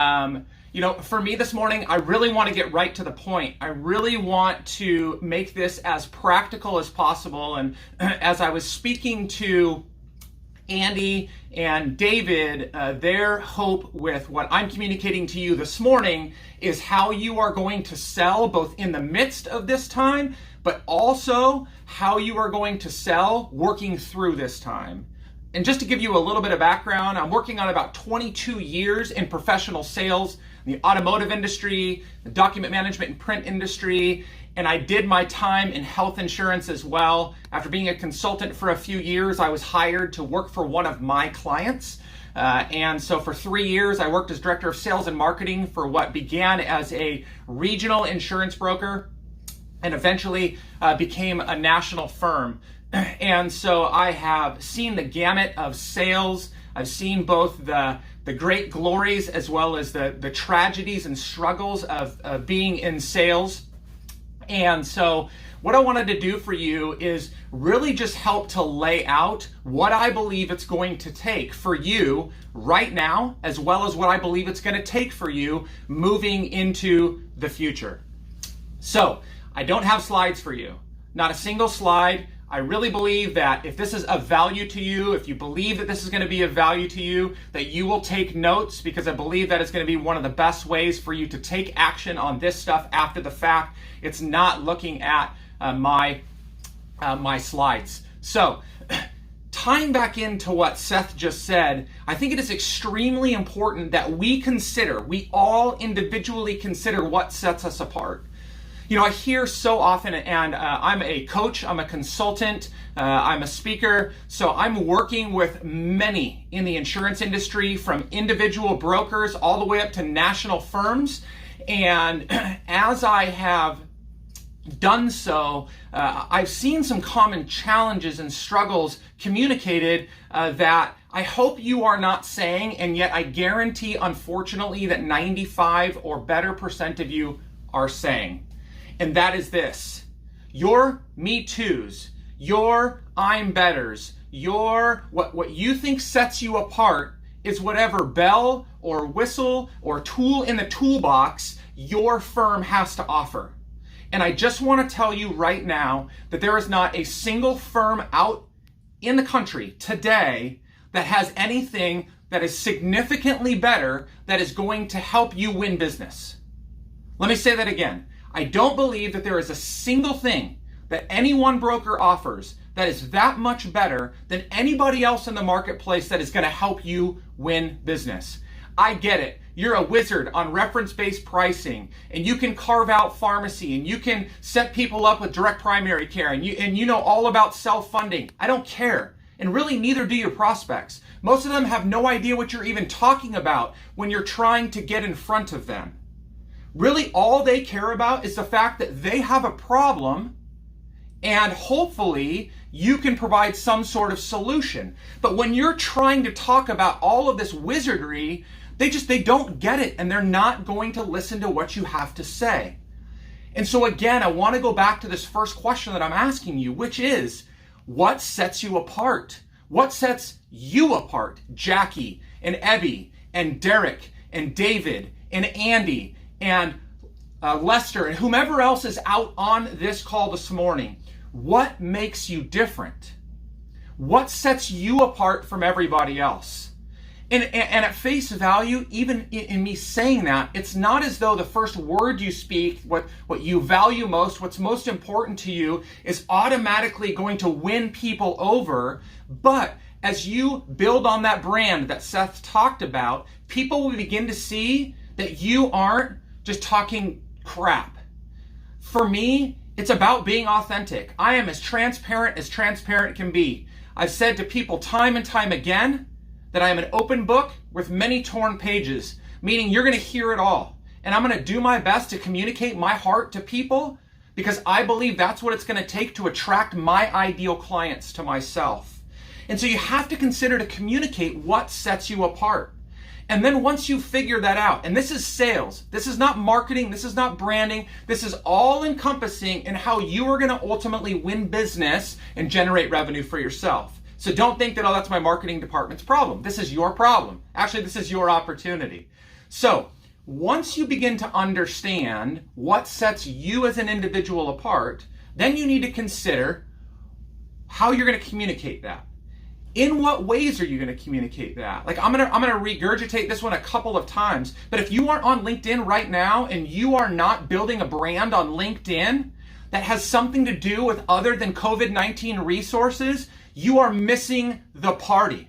For me this morning, I really want to get right to the point. I really want to make this as practical as possible. And as I was speaking to Andy and David, their hope with what I'm communicating to you this morning is how you are going to sell both in the midst of this time, but also how you are going to sell working through this time. And just to give you a little bit of background, I'm working on about 22 years in professional sales, in the automotive industry, the document management and print industry, and I did my time in health insurance as well. After being a consultant for a few years, I was hired to work for one of my clients. And so for 3 years, I worked as director of sales and marketing for what began as a regional insurance broker and eventually became a national firm. And so I have seen the gamut of sales. I've seen both the great glories as well as the tragedies and struggles of being in sales. And so what I wanted to do for you is really just help to lay out what I believe it's going to take for you right now, as well as what I believe it's going to take for you moving into the future. So I don't have slides for you, not a single slide. I really believe that if this is of value to you, if you believe that this is going to be of value to you, that you will take notes, because I believe that it's going to be one of the best ways for you to take action on this stuff after the fact. It's not looking at my slides. So tying back into what Seth just said, I think it is extremely important that we all individually consider what sets us apart. I hear so often, and I'm a coach, I'm a consultant, I'm a speaker, so I'm working with many in the insurance industry, from individual brokers all the way up to national firms. And as I have done so, I've seen some common challenges and struggles communicated that I hope you are not saying, and yet I guarantee, unfortunately, that 95 or better % of you are saying. And that is this: your Me Too's, your I'm Betters, your what you think sets you apart is whatever bell or whistle or tool in the toolbox your firm has to offer. And I just want to tell you right now that there is not a single firm out in the country today that has anything that is significantly better that is going to help you win business. Let me say that again. I don't believe that there is a single thing that any one broker offers that is that much better than anybody else in the marketplace that is going to help you win business. I get it. You're a wizard on reference-based pricing, and you can carve out pharmacy, and you can set people up with direct primary care, and you know all about self-funding. I don't care. And really, neither do your prospects. Most of them have no idea what you're even talking about when you're trying to get in front of them. Really, all they care about is the fact that they have a problem, and hopefully you can provide some sort of solution. But when you're trying to talk about all of this wizardry, they don't get it, and they're not going to listen to what you have to say. And so again, I want to go back to this first question that I'm asking you, which is, what sets you apart? What sets you apart? Jackie and Ebby and Derek and David and Andy and Lester and whomever else is out on this call this morning. What makes you different? What sets you apart from everybody else? And at face value, even in me saying that, it's not as though the first word you speak, what you value most, what's most important to you, is automatically going to win people over. But as you build on that brand that Seth talked about, people will begin to see that you aren't just talking crap. For me, it's about being authentic. I am as transparent can be. I've said to people time and time again that I am an open book with many torn pages, meaning you're going to hear it all. And I'm going to do my best to communicate my heart to people, because I believe that's what it's going to take to attract my ideal clients to myself. And so you have to consider to communicate what sets you apart. And then once you figure that out, and this is sales, this is not marketing, this is not branding, this is all encompassing in how you are going to ultimately win business and generate revenue for yourself. So don't think that, oh, that's my marketing department's problem. This is your problem. Actually, this is your opportunity. So once you begin to understand what sets you as an individual apart, then you need to consider how you're going to communicate that. In what ways are you going to communicate that? Like I'm going to regurgitate this one a couple of times, but if you aren't on LinkedIn right now and you are not building a brand on LinkedIn that has something to do with other than COVID-19 resources, you are missing the party.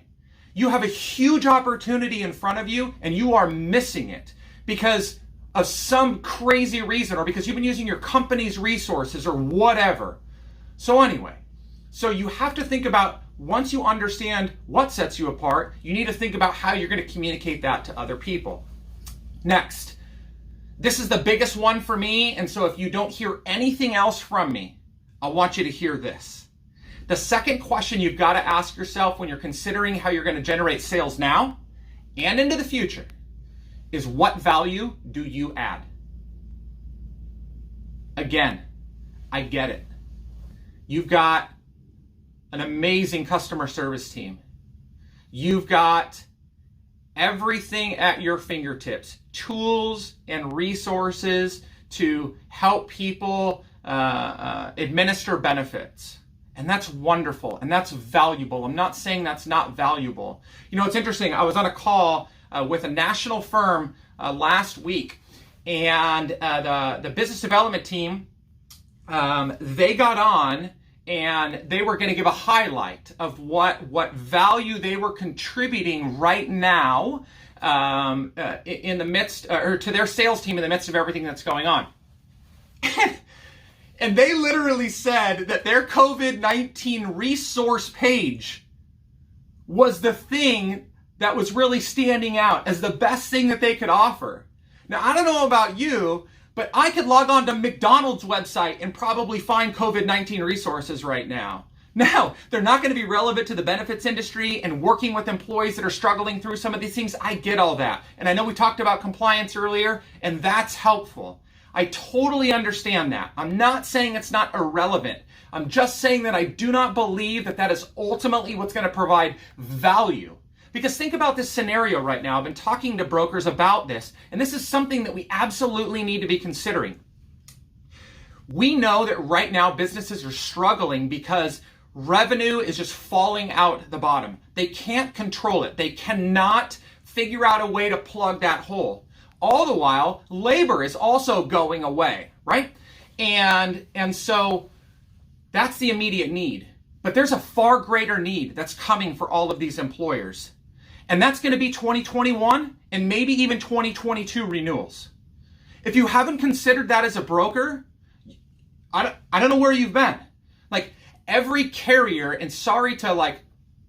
You have a huge opportunity in front of you and you are missing it because of some crazy reason or because you've been using your company's resources or whatever. So anyway, so you have to think about, once you understand what sets you apart, you need to think about how you're going to communicate that to other people. Next, this is the biggest one for me, and so if you don't hear anything else from me, I want you to hear this. The second question you've got to ask yourself when you're considering how you're going to generate sales now and into the future is, what value do you add? Again, I get it. You've got an amazing customer service team. You've got everything at your fingertips, tools and resources to help people administer benefits. And that's wonderful and that's valuable. I'm not saying that's not valuable. You know, it's interesting. I was on a call with a national firm last week, and the business development team, they got on and they were going to give a highlight of what value they were contributing right now in the midst, or to their sales team in the midst of everything that's going on. And they literally said that their COVID-19 resource page was the thing that was really standing out as the best thing that they could offer. Now, I don't know about you, but I could log on to McDonald's website and probably find COVID-19 resources right now. Now, they're not going to be relevant to the benefits industry and working with employees that are struggling through some of these things. I get all that. And I know we talked about compliance earlier, and that's helpful. I totally understand that. I'm not saying it's not irrelevant. I'm just saying that I do not believe that that is ultimately what's going to provide value. Because think about this scenario right now. I've been talking to brokers about this, and this is something that we absolutely need to be considering. We know that right now businesses are struggling because revenue is just falling out the bottom. They can't control it. They cannot figure out a way to plug that hole. All the while, labor is also going away, right? And so that's the immediate need. But there's a far greater need that's coming for all of these employers. And that's going to be 2021 and maybe even 2022 renewals. If you haven't considered that as a broker, I don't know where you've been. Like every carrier, and sorry to like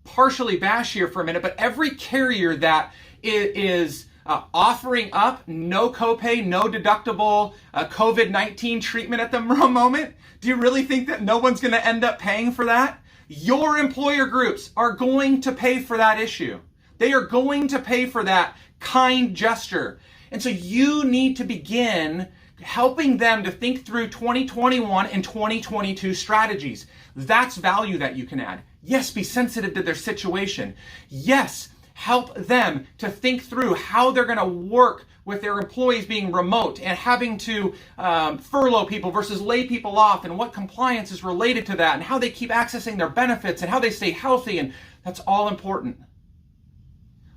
partially bash here for a minute, but every carrier that is offering up no copay, no deductible COVID-19 treatment at the moment, do you really think that no one's going to end up paying for that? Your employer groups are going to pay for that issue. They are going to pay for that kind gesture. And so you need to begin helping them to think through 2021 and 2022 strategies. That's value that you can add. Yes, be sensitive to their situation. Yes, help them to think through how they're going to work with their employees being remote and having to furlough people versus lay people off, and what compliance is related to that, and how they keep accessing their benefits and how they stay healthy. And that's all important.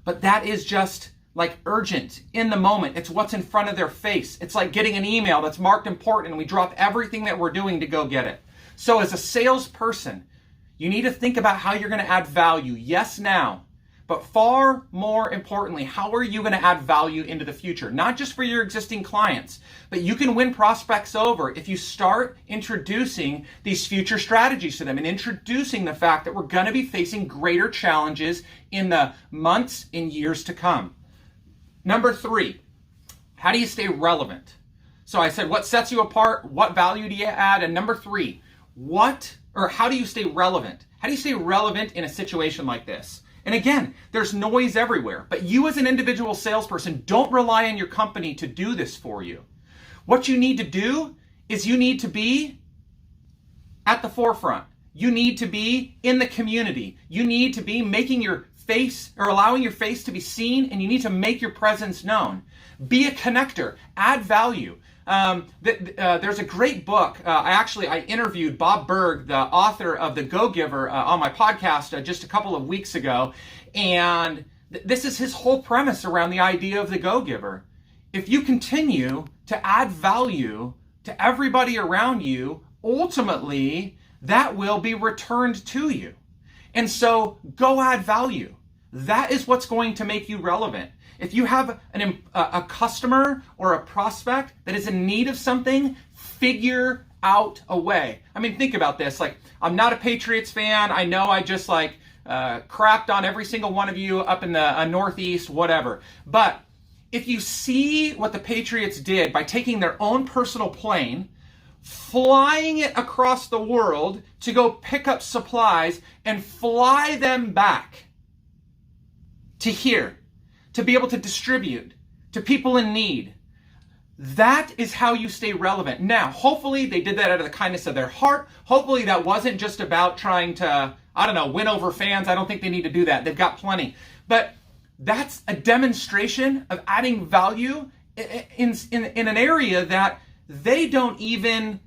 But that is just like urgent in the moment. It's what's in front of their face. It's like getting an email that's marked important and we drop everything that we're doing to go get it. So as a salesperson, you need to think about how you're going to add value. Yes, now. But far more importantly, how are you going to add value into the future? Not just for your existing clients, but you can win prospects over if you start introducing these future strategies to them and introducing the fact that we're going to be facing greater challenges in the months and years to come. Number 3, how do you stay relevant? So I said, what sets you apart? What value do you add? And number 3, how do you stay relevant? How do you stay relevant in a situation like this? And again, there's noise everywhere, but you as an individual salesperson, don't rely on your company to do this for you. What you need to do is you need to be at the forefront. You need to be in the community. You need to be making your face or allowing your face to be seen, and you need to make your presence known. Be a connector, add value. There's a great book. I interviewed Bob Berg, the author of The Go-Giver, on my podcast just a couple of weeks ago. And this is his whole premise around the idea of the Go-Giver. If you continue to add value to everybody around you, ultimately that will be returned to you. And so go add value. That is what's going to make you relevant. If you have a customer or a prospect that is in need of something, figure out a way. I mean, think about this. Like, I'm not a Patriots fan. I know I just crapped on every single one of you up in the Northeast, whatever. But if you see what the Patriots did by taking their own personal plane, flying it across the world to go pick up supplies and fly them back to here, to be able to distribute to people in need. That is how you stay relevant. Now, hopefully they did that out of the kindness of their heart. Hopefully that wasn't just about trying to, win over fans. I don't think they need to do that. They've got plenty. But that's a demonstration of adding value in an area that they don't even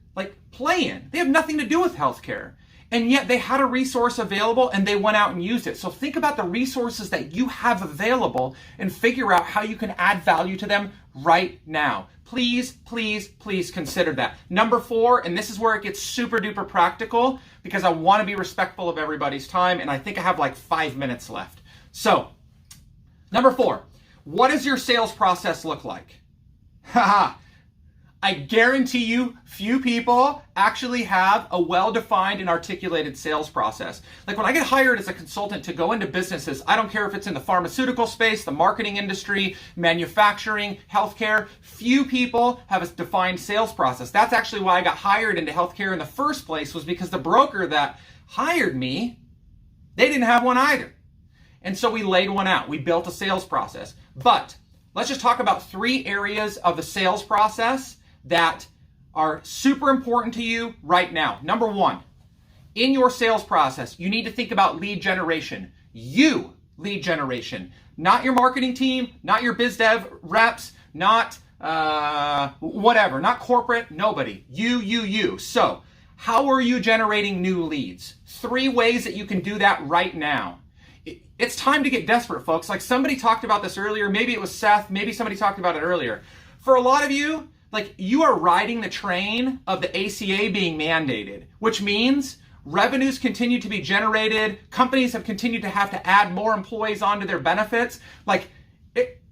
play in. They have nothing to do with healthcare. And yet they had a resource available and they went out and used it. So think about the resources that you have available and figure out how you can add value to them right now. Please, please, please consider that. Number 4, and this is where it gets super duper practical because I want to be respectful of everybody's time, and I think I have 5 minutes left. So, number 4, what does your sales process look like? Haha. I guarantee you few people actually have a well-defined and articulated sales process. Like when I get hired as a consultant to go into businesses, I don't care if it's in the pharmaceutical space, the marketing industry, manufacturing, healthcare, few people have a defined sales process. That's actually why I got hired into healthcare in the first place, was because the broker that hired me, they didn't have one either. And so we laid one out. We built a sales process. But let's just talk about 3 areas of the sales process that are super important to you right now. Number 1, in your sales process, you need to think about lead generation. You lead generation, not your marketing team, not your biz dev reps, not whatever, not corporate, nobody. You. So how are you generating new leads? 3 ways that you can do that right now. It's time to get desperate, folks. Like somebody talked about this earlier. Maybe it was Seth. Maybe somebody talked about it earlier. For a lot of you, you are riding the train of the ACA being mandated, which means revenues continue to be generated. Companies have continued to have to add more employees onto their benefits.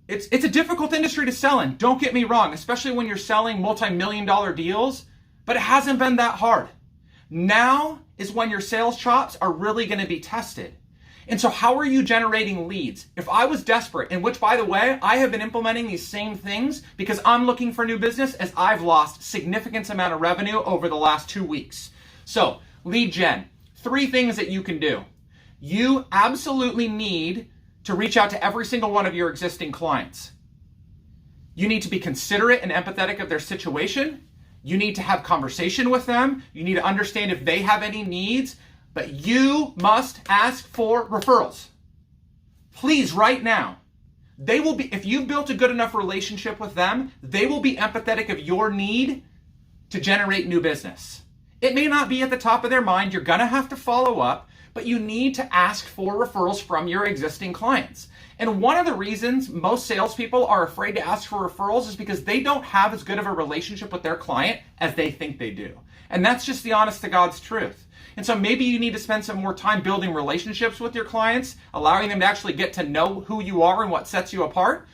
It's a difficult industry to sell in. Don't get me wrong, especially when you're selling multi-million-dollar deals, but it hasn't been that hard. Now is when your sales chops are really going to be tested. And so how are you generating leads? If I was desperate, and which, by the way, I have been implementing these same things because I'm looking for new business, as I've lost significant amount of revenue over the last 2 weeks. So lead gen, 3 things that you can do. You absolutely need to reach out to every single one of your existing clients. You need to be considerate and empathetic of their situation. You need to have conversation with them. You need to understand if they have any needs. But you must ask for referrals. Please, right now. They will be, if you've built a good enough relationship with them, they will be empathetic of your need to generate new business. It may not be at the top of their mind. You're going to have to follow up, but you need to ask for referrals from your existing clients. And one of the reasons most salespeople are afraid to ask for referrals is because they don't have as good of a relationship with their client as they think they do. And that's just the honest to God's truth. And so maybe you need to spend some more time building relationships with your clients, allowing them to actually get to know who you are and what sets you apart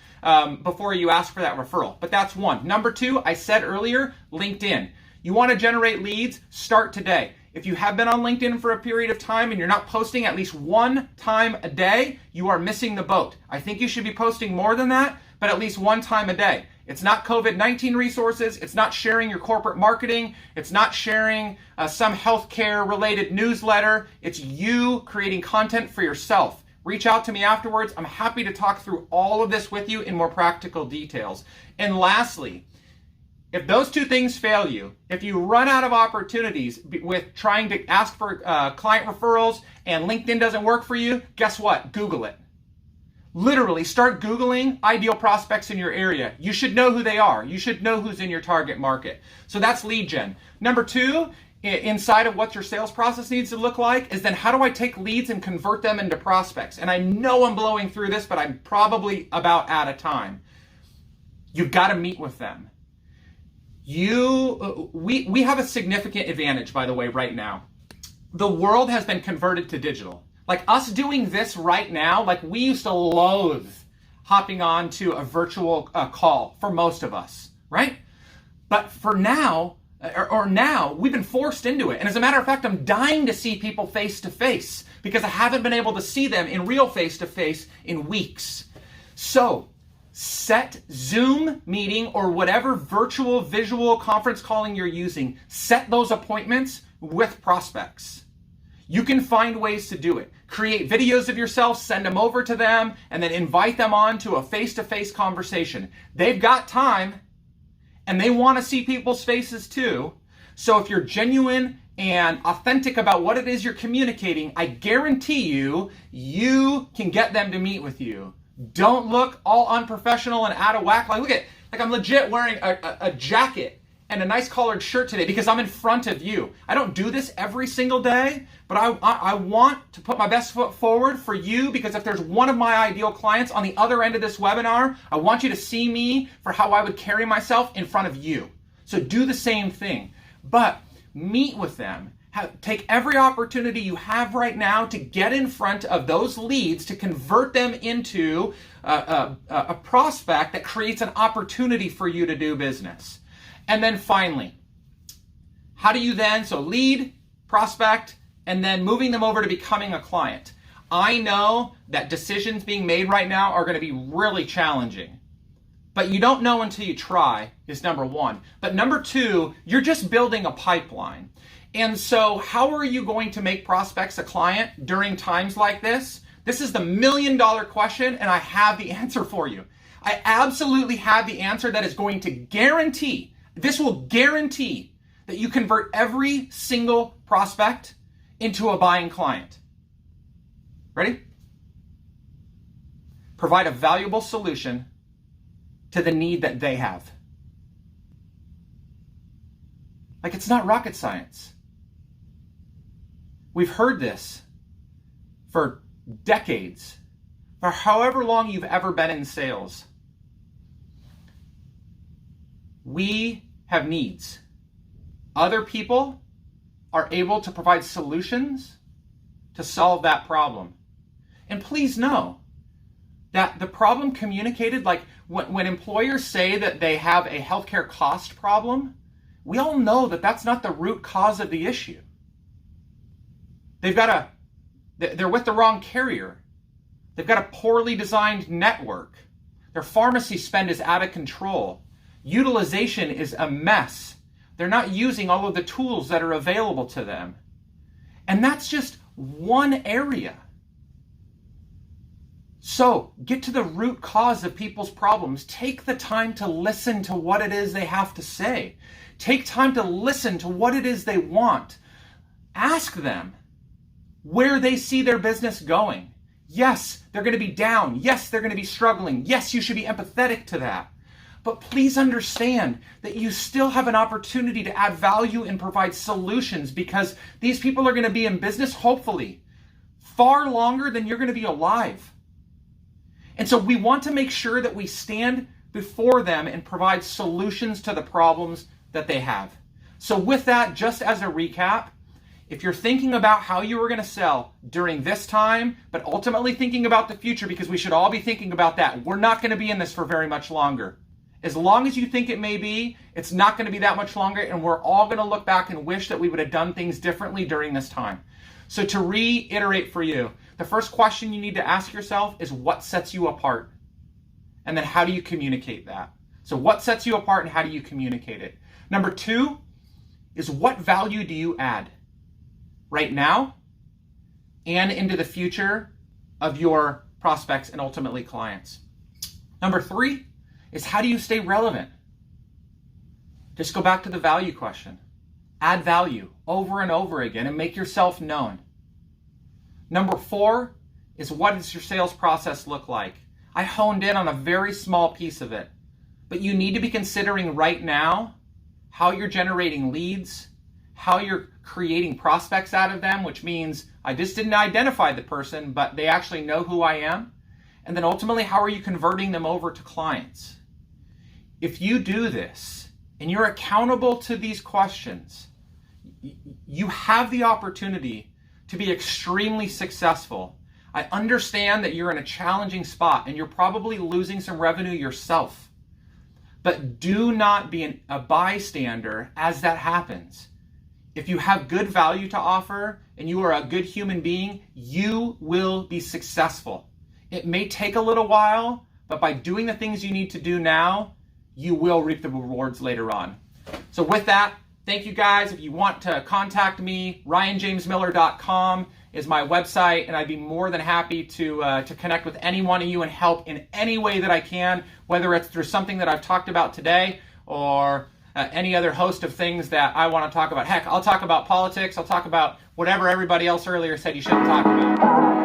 before you ask for that referral. But that's 1. Number 2, I said earlier, LinkedIn. You want to generate leads? Start today. If you have been on LinkedIn for a period of time and you're not posting at least 1 time a day, you are missing the boat. I think you should be posting more than that, but at least 1 time a day. It's not COVID-19 resources. It's not sharing your corporate marketing. It's not sharing some healthcare related newsletter. It's you creating content for yourself. Reach out to me afterwards. I'm happy to talk through all of this with you in more practical details. And lastly, if those 2 things fail you, if you run out of opportunities with trying to ask for client referrals and LinkedIn doesn't work for you, guess what? Google it. Literally, start Googling ideal prospects in your area. You should know who they are. You should know who's in your target market. So that's lead gen. Number two, inside of what your sales process needs to look like is then how do I take leads and convert them into prospects? And I know I'm blowing through this, but I'm probably about out of time. You've got to meet with them. We have a significant advantage, by the way, right now. The world has been converted to digital. Like us doing this right now, like we used to loathe hopping on to a virtual call for most of us, right? But for now, now, we've been forced into it. And as a matter of fact, I'm dying to see people face to face because I haven't been able to see them in real face to face in weeks. So set Zoom meeting or whatever virtual visual conference calling you're using, set those appointments with prospects. You can find ways to do it. Create videos of yourself, send them over to them, and then invite them on to a face-to-face conversation. They've got time, and they want to see people's faces too. So if you're genuine and authentic about what it is you're communicating, I guarantee you, you can get them to meet with you. Don't look all unprofessional and out of whack. Like, look at, like I'm legit wearing a jacket and a nice collared shirt today because I'm in front of you. I don't do this every single day, but I want to put my best foot forward for you because if there's one of my ideal clients on the other end of this webinar, I want you to see me for how I would carry myself in front of you. So do the same thing, but meet with them. Take every opportunity you have right now to get in front of those leads to convert them into a prospect that creates an opportunity for you to do business. And then finally, how do you then, so lead, prospect, and then moving them over to becoming a client. I know that decisions being made right now are going to be really challenging, but you don't know until you try is number one. But number two, you're just building a pipeline. And so how are you going to make prospects a client during times like this? This is the $1 million question, and I have the answer for you. I absolutely have the answer that is going to guarantee, this will guarantee that you convert every single prospect into a buying client. Ready? Provide a valuable solution to the need that they have. Like, it's not rocket science. We've heard this for decades, for however long you've ever been in sales. We have needs. Other people are able to provide solutions to solve that problem. And please know that the problem communicated, like when employers say that they have a healthcare cost problem, we all know that that's not the root cause of the issue. They're with the wrong carrier. They've got a poorly designed network. Their pharmacy spend is out of control. Utilization is a mess. They're not using all of the tools that are available to them. And that's just one area. So get to the root cause of people's problems. Take the time to listen to what it is they have to say. Take time to listen to what it is they want. Ask them where they see their business going. Yes, they're going to be down. Yes, they're going to be struggling. Yes, you should be empathetic to that. But please understand that you still have an opportunity to add value and provide solutions because these people are going to be in business, hopefully, far longer than you're going to be alive. And so we want to make sure that we stand before them and provide solutions to the problems that they have. So with that, just as a recap, if you're thinking about how you were going to sell during this time, but ultimately thinking about the future, because we should all be thinking about that, we're not going to be in this for very much longer. As long as you think it may be, it's not going to be that much longer, and we're all going to look back and wish that we would have done things differently during this time. So to reiterate for you, the first question you need to ask yourself is what sets you apart? And then how do you communicate that? So what sets you apart and how do you communicate it? Number two is what value do you add right now and into the future of your prospects and ultimately clients? Number three is how do you stay relevant? Just go back to the value question. Add value over and over again and make yourself known. Number four is what does your sales process look like? I honed in on a very small piece of it, but you need to be considering right now how you're generating leads, how you're creating prospects out of them, which means I just didn't identify the person, but they actually know who I am. And then ultimately, how are you converting them over to clients? If you do this and you're accountable to these questions, you have the opportunity to be extremely successful. I understand that you're in a challenging spot and you're probably losing some revenue yourself. But do not be a bystander as that happens. If you have good value to offer and you are a good human being, you will be successful. It may take a little while, but by doing the things you need to do now, you will reap the rewards later on. So with that, thank you guys. If you want to contact me, ryanjamesmiller.com is my website, and I'd be more than happy to connect with any one of you and help in any way that I can, whether it's through something that I've talked about today or any other host of things that I want to talk about. Heck, I'll talk about politics. I'll talk about whatever everybody else earlier said you shouldn't talk about.